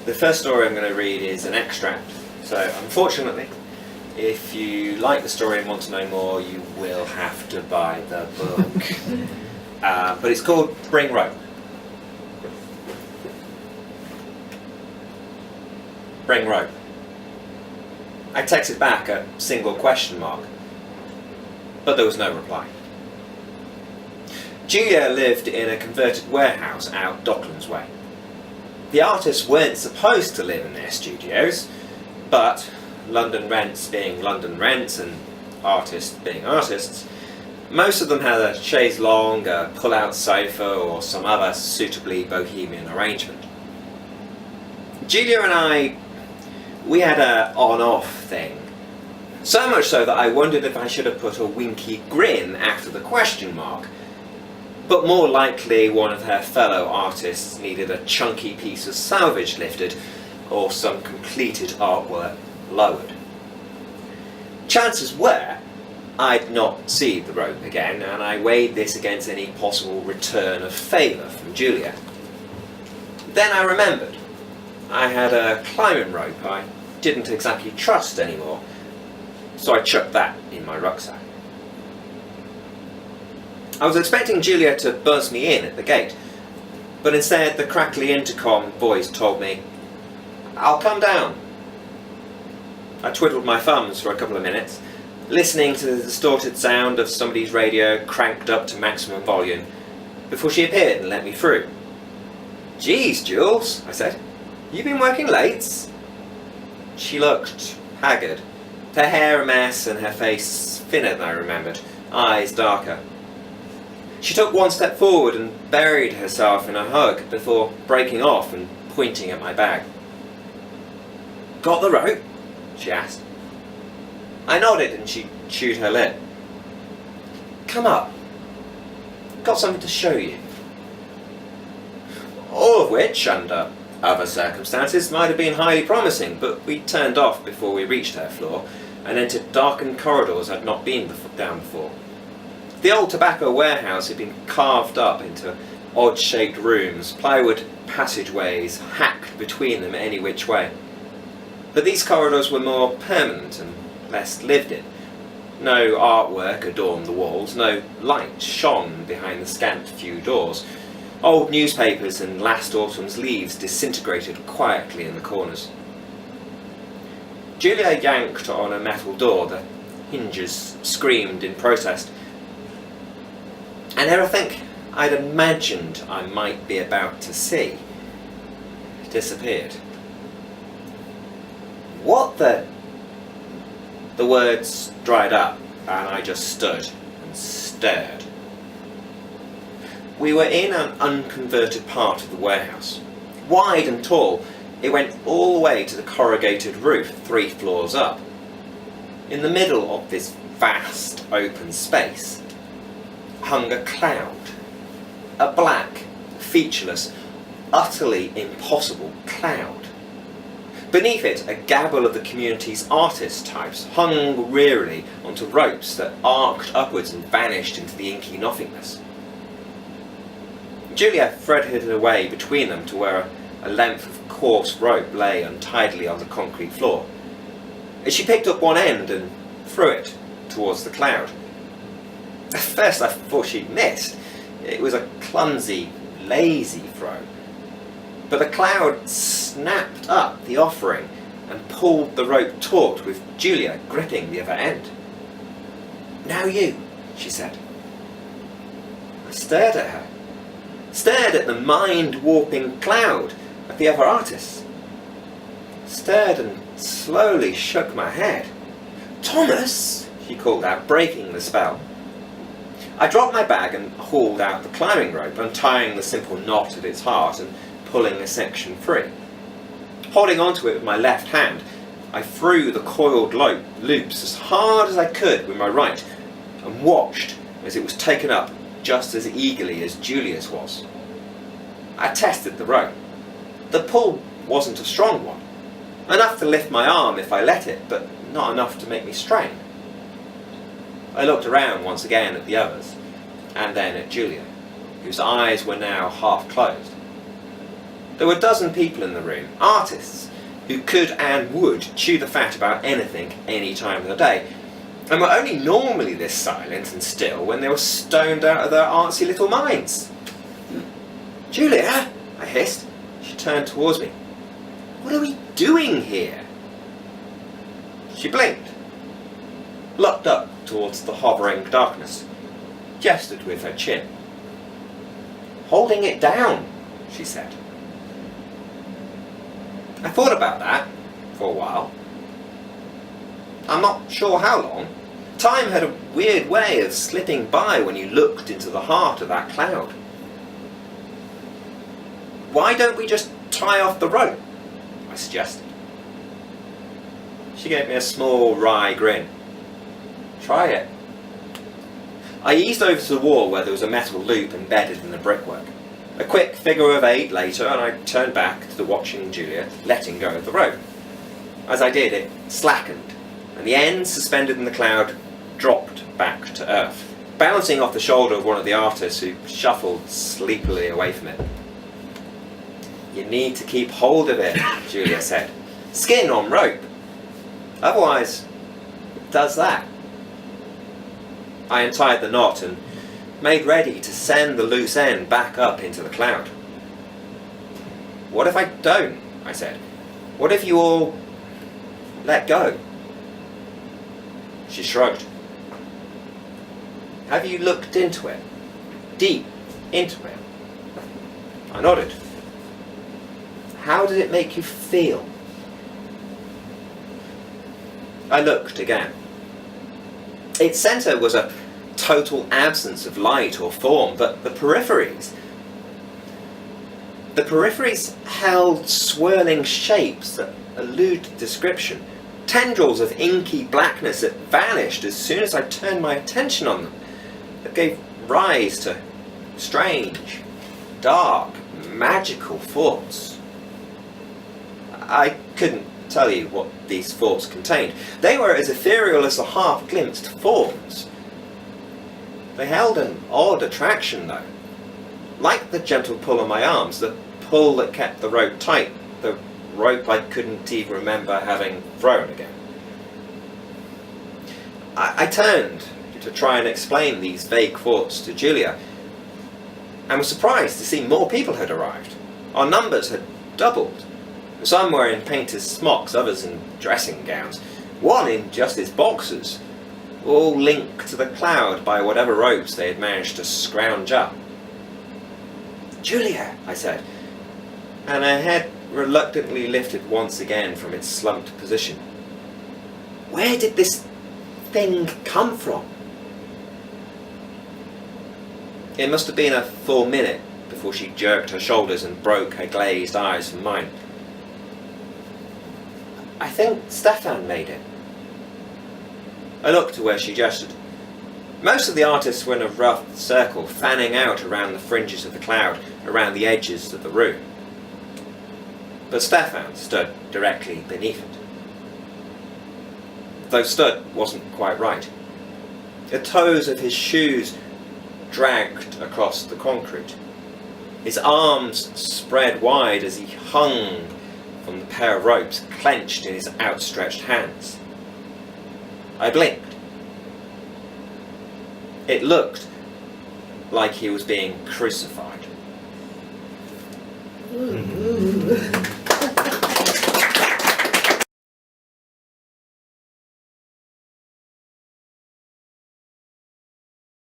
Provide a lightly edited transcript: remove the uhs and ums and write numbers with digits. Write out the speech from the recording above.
The first story I'm going to read is an extract, so unfortunately, if you like the story and want to know more, you will have to buy the book. But it's called Bring Rope. Bring rope. I texted back a single question mark, but there was no reply. Julia lived in a converted warehouse out Docklands way. The artists weren't supposed to live in their studios, but London rents being London rents and artists being artists, most of them had a chaise longue, a pull-out sofa or some other suitably bohemian arrangement. Julia and we had a on-off thing. So much so that I wondered if I should have put a winky grin after the question mark. But more likely one of her fellow artists needed a chunky piece of salvage lifted or some completed artwork lowered. Chances were I'd not see the rope again, and I weighed this against any possible return of favour from Julia. Then I remembered. I had a climbing rope I didn't exactly trust anymore, so I chucked that in my rucksack. I was expecting Julia to buzz me in at the gate, but instead the crackly intercom voice told me, "I'll come down." I twiddled my thumbs for a couple of minutes, listening to the distorted sound of somebody's radio cranked up to maximum volume, before she appeared and let me through. "Geez, Jules," I said, "you been working late?" She looked haggard, her hair a mess and her face thinner than I remembered, eyes darker. She took one step forward and buried herself in a hug before breaking off and pointing at my bag. "Got the rope?" she asked. I nodded and she chewed her lip. "Come up. Got something to show you." All of which, under other circumstances, might have been highly promising, but we turned off before we reached her floor and entered darkened corridors I'd not been down before. The old tobacco warehouse had been carved up into odd-shaped rooms, plywood passageways hacked between them any which way. But these corridors were more permanent and less lived in. No artwork adorned the walls, no light shone behind the scant few doors. Old newspapers and last autumn's leaves disintegrated quietly in the corners. Julia yanked on a metal door. The hinges screamed in protest. And everything I'd imagined I might be about to see disappeared. "What the..." The words dried up and I just stood and stared. We were in an unconverted part of the warehouse. Wide and tall, it went all the way to the corrugated roof 3 floors up. In the middle of this vast open space hung a cloud. A black, featureless, utterly impossible cloud. Beneath it, a gabble of the community's artist types hung wearily onto ropes that arced upwards and vanished into the inky nothingness. Julia threaded her way between them to where a length of coarse rope lay untidily on the concrete floor. She picked up one end and threw it towards the cloud. At first I thought she'd missed. It was a clumsy, lazy throw. But the cloud snapped up the offering and pulled the rope taut with Julia gripping the other end. "Now you," she said. I stared at her. Stared at the mind-warping cloud, at the other artists. Stared and slowly shook my head. "Thomas!" she called out, breaking the spell. I dropped my bag and hauled out the climbing rope, untying the simple knot at its heart and pulling a section free. Holding onto it with my left hand, I threw the coiled loops as hard as I could with my right and watched as it was taken up just as eagerly as Julia's was. I tested the rope. The pull wasn't a strong one, enough to lift my arm if I let it, but not enough to make me strain. I looked around once again at the others, and then at Julia, whose eyes were now half closed. There were a dozen people in the room, artists, who could and would chew the fat about anything, any time of the day, and were only normally this silent and still when they were stoned out of their artsy little minds. "Julia," I hissed. She turned towards me. "What are we doing here?" She blinked, looked up towards the hovering darkness, gestured with her chin. "Holding it down," she said. I thought about that for a while. I'm not sure how long. Time had a weird way of slipping by when you looked into the heart of that cloud. "Why don't we just tie off the rope?" I suggested. She gave me a small, wry grin. "Try it." I eased over to the wall where there was a metal loop embedded in the brickwork. A quick figure of 8 later, and I turned back to watching Julia letting go of the rope. As I did, it slackened, and the end suspended in the cloud dropped back to earth, bouncing off the shoulder of one of the artists who shuffled sleepily away from it. "You need to keep hold of it," Julia said. "Skin on rope. Otherwise, it does that." I untied the knot and made ready to send the loose end back up into the cloud. "What if I don't?" I said. "What if you all let go?" She shrugged. "Have you looked into it? Deep into it?" I nodded. "How did it make you feel?" I looked again. Its centre was a total absence of light or form, but the peripheries held swirling shapes that eluded description, tendrils of inky blackness that vanished as soon as I turned my attention on them, that gave rise to strange, dark, magical thoughts. I couldn't tell you what these thoughts contained. They were as ethereal as the half-glimpsed forms. They held an odd attraction, though. Like the gentle pull on my arms, the pull that kept the rope tight, the rope I couldn't even remember having thrown again. I turned to try and explain these vague thoughts to Julia, and was surprised to see more people had arrived. Our numbers had doubled. Some were in painters' smocks, others in dressing gowns, one in just his boxers, all linked to the cloud by whatever ropes they had managed to scrounge up. "Julia," I said, and her head reluctantly lifted once again from its slumped position. "Where did this thing come from?" It must have been a full minute before she jerked her shoulders and broke her glazed eyes from mine. "I think Stefan made it." I looked to where she gestured. Most of the artists were in a rough circle, fanning out around the fringes of the cloud, around the edges of the room. But Stefan stood directly beneath it. Though stood wasn't quite right. The toes of his shoes dragged across the concrete. His arms spread wide as he hung from the pair of ropes clenched in his outstretched hands. I blinked. It looked like he was being crucified. Ooh.